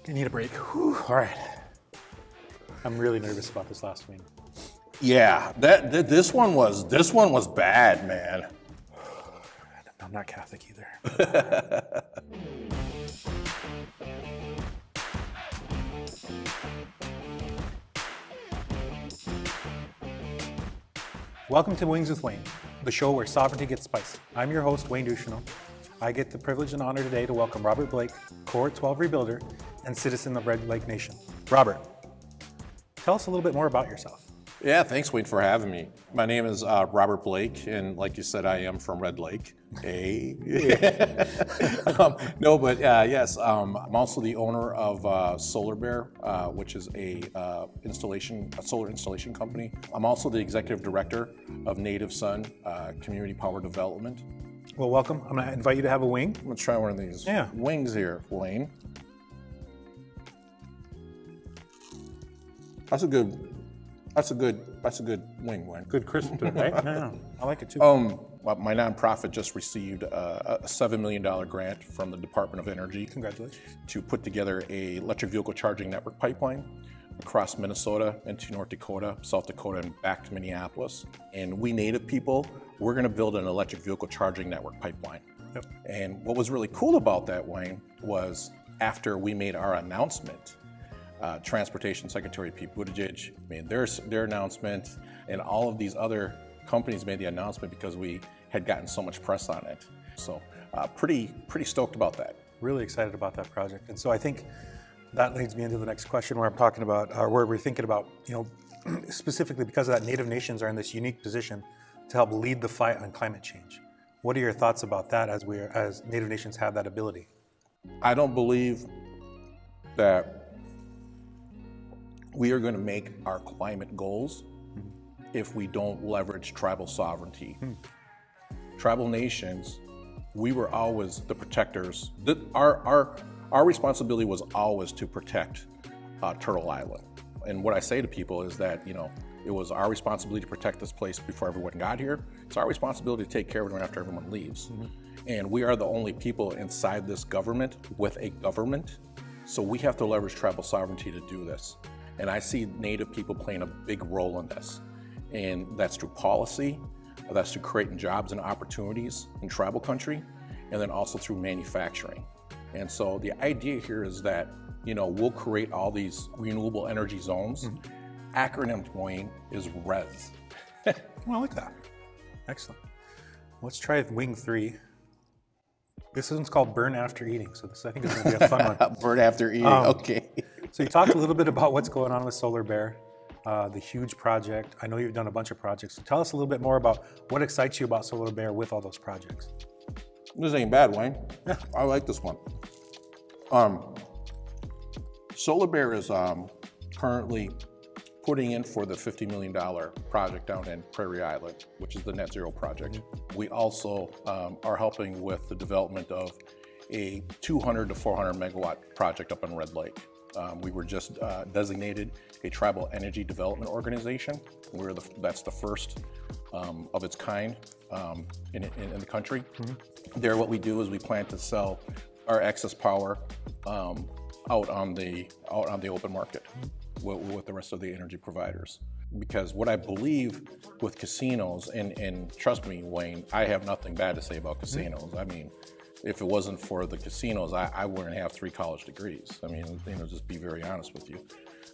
You need a break. Whew. All right. I'm really nervous about this last wing. Yeah, this one was bad, man. I'm not Catholic either. Welcome to Wings with Wayne, the show where sovereignty gets spicy. I'm your host, Wayne Ducheneaux. I get the privilege and honor today to welcome Robert Blake, Cohort 12 rebuilder and citizen of Red Lake Nation. Robert, tell us a little bit more about yourself. Yeah, thanks, Wayne, for having me. My name is Robert Blake, and like you said, I am from Red Lake. Hey. Yes, I'm also the owner of Solar Bear, which is a solar installation company. I'm also the executive director of Native Sun Community Power Development. Well, welcome. I'm going to invite you to have a wing. I'm going to try one of these wings here, Wayne. That's a good wing, Wayne. Good crisp to it, right? No, I like it too. Well, my nonprofit just received a $7 million grant from the Department of Energy. Congratulations. To put together a electric vehicle charging network pipeline across Minnesota into North Dakota, South Dakota, and back to Minneapolis. And we Native people, we're going to build an electric vehicle charging network pipeline. Yep. And what was really cool about that, Wayne, was after we made our announcement, Transportation Secretary Pete Buttigieg made their announcement, and all of these other companies made the announcement because we had gotten so much press on it. So pretty stoked about that. Really excited about that project. And so I think that leads me into the next question where I'm talking about, where we're thinking about, specifically because of that, Native nations are in this unique position to help lead the fight on climate change. What are your thoughts about that as Native nations have that ability? I don't believe that we are going to make our climate goals if we don't leverage tribal sovereignty. Tribal nations, we were always the protectors. Our responsibility was always to protect Turtle Island. And what I say to people is that, it was our responsibility to protect this place before everyone got here. It's our responsibility to take care of it after everyone leaves. And we are the only people inside this government with a government. So we have to leverage tribal sovereignty to do this. And I see Native people playing a big role in this. And that's through policy, that's through creating jobs and opportunities in tribal country, and then also through manufacturing. And so the idea here is that, we'll create all these renewable energy zones. Acronym, Wayne, is RES. Well, I like that. Excellent. Let's try wing 3. This one's called Burn After Eating, so I think it's going to be a fun one. Burn After Eating, okay. So you talked a little bit about what's going on with Solar Bear, the huge project. I know you've done a bunch of projects. So tell us a little bit more about what excites you about Solar Bear with all those projects. This ain't bad, Wayne. Yeah. I like this one. Solar Bear is currently putting in for the $50 million project down in Prairie Island, which is the net zero project. We also are helping with the development of a 200 to 400 megawatt project up in Red Lake. We were just designated a tribal energy development organization. That's the first of its kind in the country. There, what we do is we plan to sell our excess power out on the open market with the rest of the energy providers. Because what I believe with casinos, and trust me, Wayne, I have nothing bad to say about casinos. I mean, if it wasn't for the casinos, I wouldn't have 3 college degrees. I mean, just be very honest with you.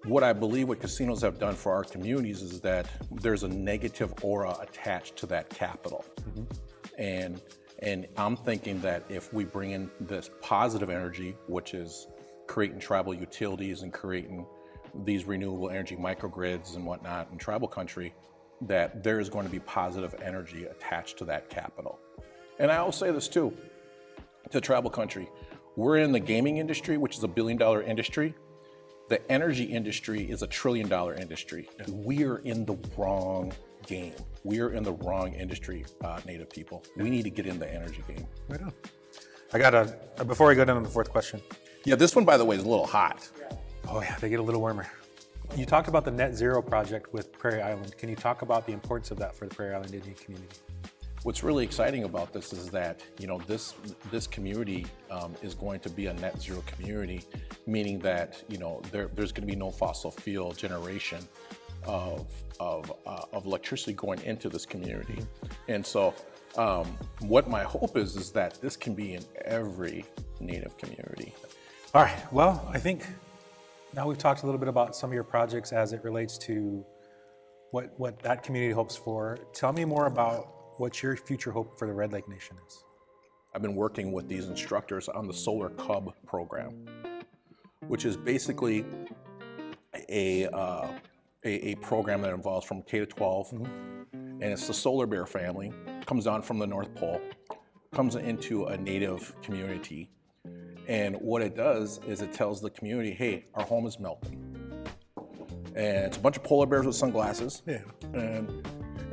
What I believe what casinos have done for our communities is that there's a negative aura attached to that capital. And I'm thinking that if we bring in this positive energy, which is creating tribal utilities and creating these renewable energy microgrids and whatnot in tribal country, that there is going to be positive energy attached to that capital. And I will say this too, to tribal country, we're in the gaming industry, which is a $1 billion industry. The energy industry is a $1 trillion industry. We are in the wrong game. We are in the wrong industry, Native people. We need to get in the energy game. Right on. I got before I go down to the 4th question. Yeah, this one, by the way, is a little hot. Oh yeah, they get a little warmer. You talked about the net zero project with Prairie Island. Can you talk about the importance of that for the Prairie Island Indian community? what's really exciting about this is that, this community is going to be a net zero community, meaning that, there's going to be no fossil fuel generation of electricity going into this community. And so what my hope is that this can be in every Native community. All right, well, I think now we've talked a little bit about some of your projects as it relates to what that community hopes for. Tell me more about what your future hope for the Red Lake Nation is. I've been working with these instructors on the Solar Cub program, which is basically a program that involves from K to 12, and it's the solar bear family, comes down from the North Pole, comes into a Native community, and what it does is it tells the community, hey, our home is melting. And it's a bunch of polar bears with sunglasses,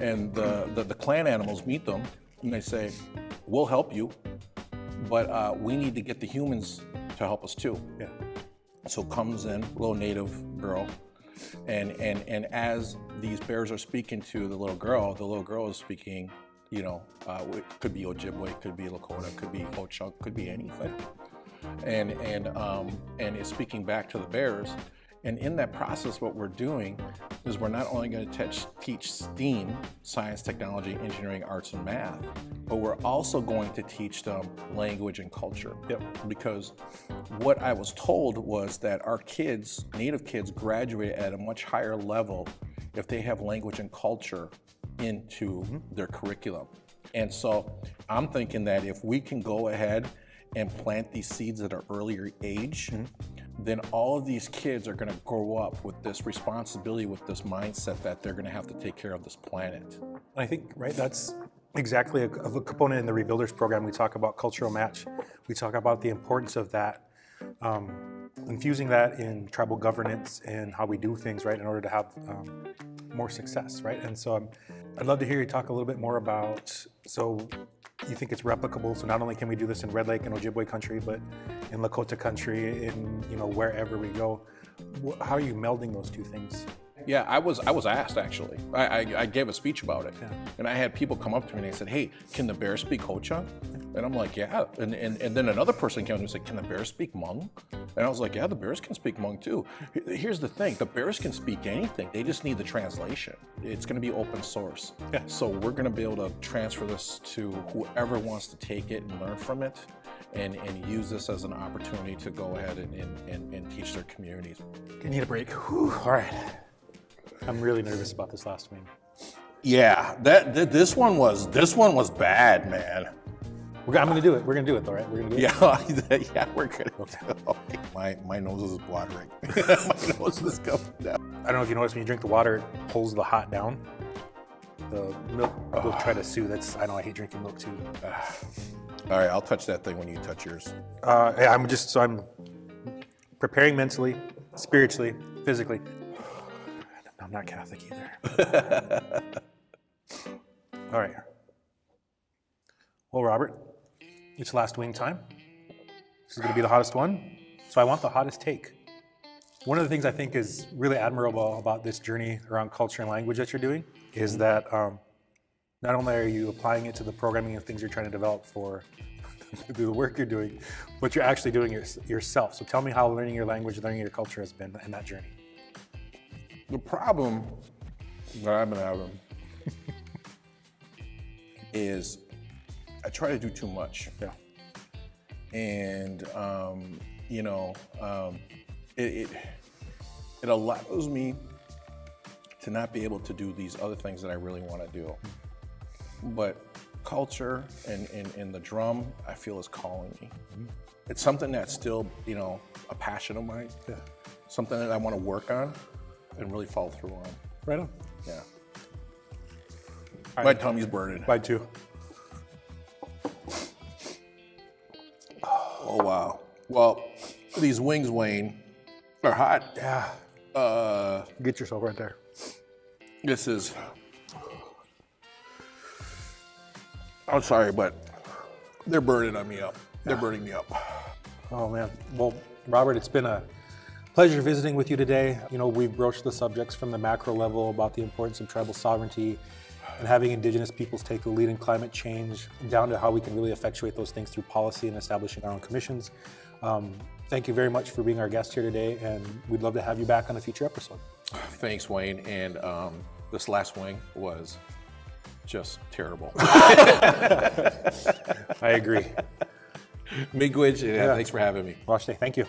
and the clan animals meet them, and they say, we'll help you, but we need to get the humans to help us too. Yeah. So comes in, little Native girl, and as these bears are speaking to the little girl is speaking, it could be Ojibwe, could be Lakota, could be Ho-Chunk, could be anything, and is speaking back to the bears. And in that process, what we're doing is we're not only going to teach STEAM, science, technology, engineering, arts, and math, but we're also going to teach them language and culture. Yep. Because what I was told was that our kids, Native kids, graduate at a much higher level if they have language and culture into their curriculum. And so I'm thinking that if we can go ahead and plant these seeds at an earlier age, then all of these kids are going to grow up with this responsibility, with this mindset that they're going to have to take care of this planet. I think, right, that's exactly a component in the Rebuilders program. We talk about cultural match. We talk about the importance of that, infusing that in tribal governance and how we do things, right, in order to have more success, right? And so I'd love to hear you talk a little bit more about, so you think it's replicable, so not only can we do this in Red Lake and Ojibwe country, but in Lakota country, in wherever we go. How are you melding those two things? Yeah, I was asked actually. I gave a speech about it, and I had people come up to me and they said, "Hey, can the bears speak Ho-Chunk?" And I'm like, "Yeah." And then another person came to me and said, "Can the bears speak Hmong?" And I was like, "Yeah, the bears can speak Hmong too." Here's the thing: the bears can speak anything. They just need the translation. It's going to be open source, so we're going to be able to transfer this to whoever wants to take it and learn from it, and use this as an opportunity to go ahead and teach their communities. You need a break. Whew. All right. I'm really nervous about this last wing. Yeah, this one was bad, man. I'm gonna do it. We're gonna do it, though, right? We're gonna do it. Yeah, we're gonna. Okay. My nose is watering. My nose is going down. I don't know if you notice when you drink the water, it pulls the hot down. The milk will try to soothe. I hate drinking milk too. All right, I'll touch that thing when you touch yours. Yeah, I'm preparing mentally, spiritually, physically. I'm not Catholic either. All right. Well, Robert, it's last wing time. This is going to be the hottest one. So I want the hottest take. One of the things I think is really admirable about this journey around culture and language that you're doing is that not only are you applying it to the programming and things you're trying to develop for the work you're doing, but you're actually doing it yourself. So tell me how learning your language, learning your culture has been in that journey. The problem that I've been having is I try to do too much. Yeah. And, it allows me to not be able to do these other things that I really want to do. But culture and the drum, I feel is calling me. It's something that's still, a passion of mine. Yeah. Something that I want to work on and really follow through on. Right on. Yeah. Right. My tummy's burning. Mine too. Oh, wow. Well, these wings, Wayne, are hot. Yeah. Get yourself right there. This is, I'm sorry, but they're burning me up. They're burning me up. Oh man. Well, Robert, it's been a pleasure visiting with you today. We've broached the subjects from the macro level about the importance of tribal sovereignty and having Indigenous peoples take the lead in climate change, down to how we can really effectuate those things through policy and establishing our own commissions. Thank you very much for being our guest here today, and we'd love to have you back on a future episode. Thanks, Wayne. And this last wing was just terrible. I agree. Miigwech, and thanks for having me. Washte, thank you.